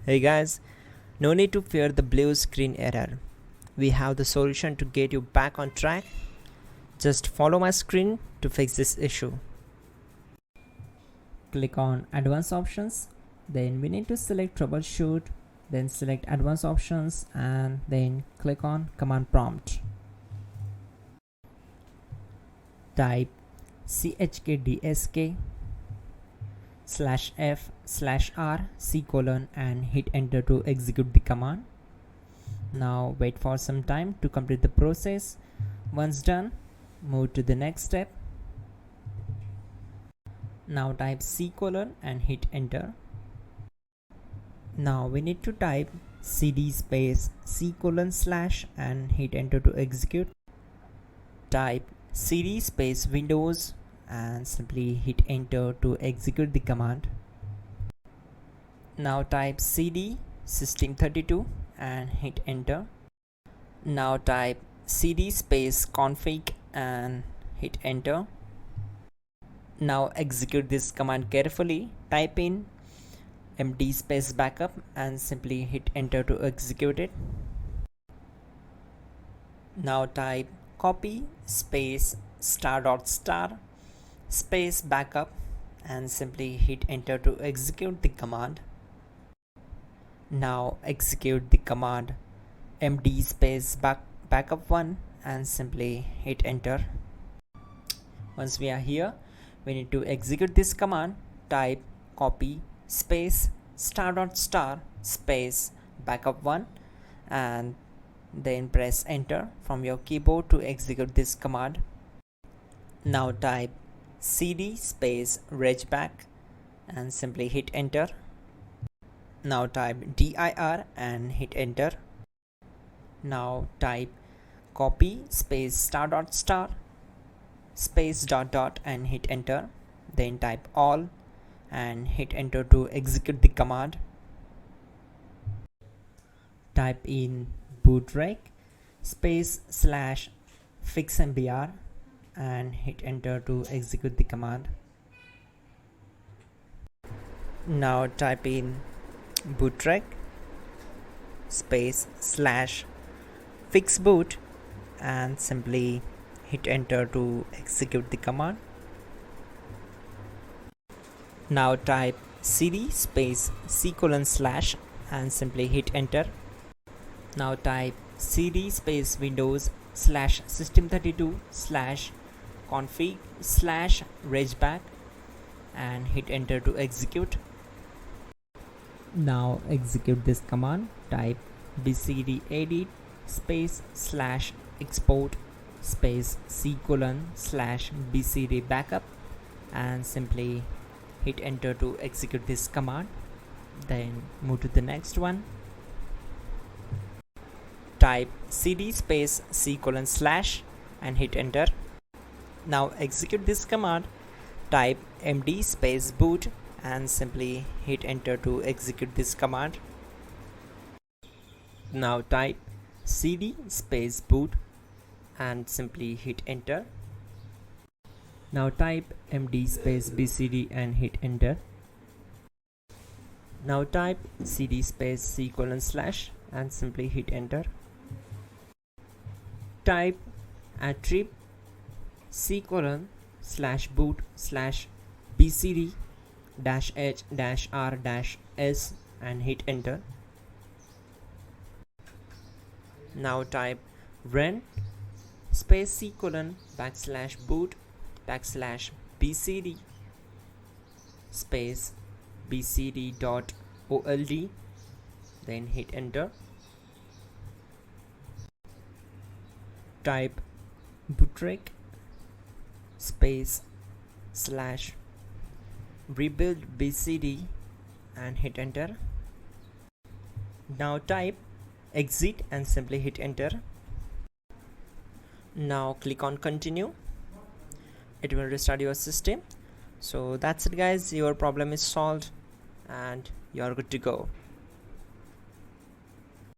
Hey guys, no need to fear the blue screen error. We have the solution to get you back on track. Just follow my screen to fix this issue. Click on advanced options, then we need to select troubleshoot, then select advanced options and then click on command prompt. Type chkdsk /f/r and hit enter to execute the command. Now wait for some time to complete the process. Once done, move to the next step. Now type and hit enter. Now we need to type cd space // and hit enter to execute. Type cd space Windows and simply hit enter to execute the command. Now type cd system32 and hit enter. Now type cd space config and hit enter. Now execute this command carefully. Type in md space backup and simply hit enter to execute it. Now type copy space ** space backup and simply hit enter to execute the command. Now execute the command md space backup1 and simply hit enter. Once we are here, we need to execute this command. Type copy space ** space backup1 and then press enter from your keyboard to execute this command. Now type cd space regback and simply hit enter. Now type dir and hit enter. Now type copy space ** space ... and hit enter. Then type all and hit enter to execute the command. Type in bootrec space /fixmbr and hit enter to execute the command. Now type in bootrec space /fixboot and simply hit enter to execute the command. Now type cd space // and simply hit enter. Now type cd space Windows /system32 /config /regback and hit enter to execute. Now execute this command. Type bcd edit space /export space c : /bcd backup and simply hit enter to execute this command. Then move to the next one. Type cd space c : / and hit enter. Now execute this command. Type md space boot and simply hit enter to execute this command. Now type cd space boot and simply hit enter. Now type md space bcd and hit enter. Now type cd space c : / and simply hit enter. Type attrib c : /boot /bcd -h -r -s and hit enter. Now type run space c : /boot /bcd space bcd.old then hit enter. Type bootrec space /rebuild bcd and hit enter. Now type exit and simply hit enter. Now click on continue. It will restart your system. So that's it guys, your problem is solved and you're good to go.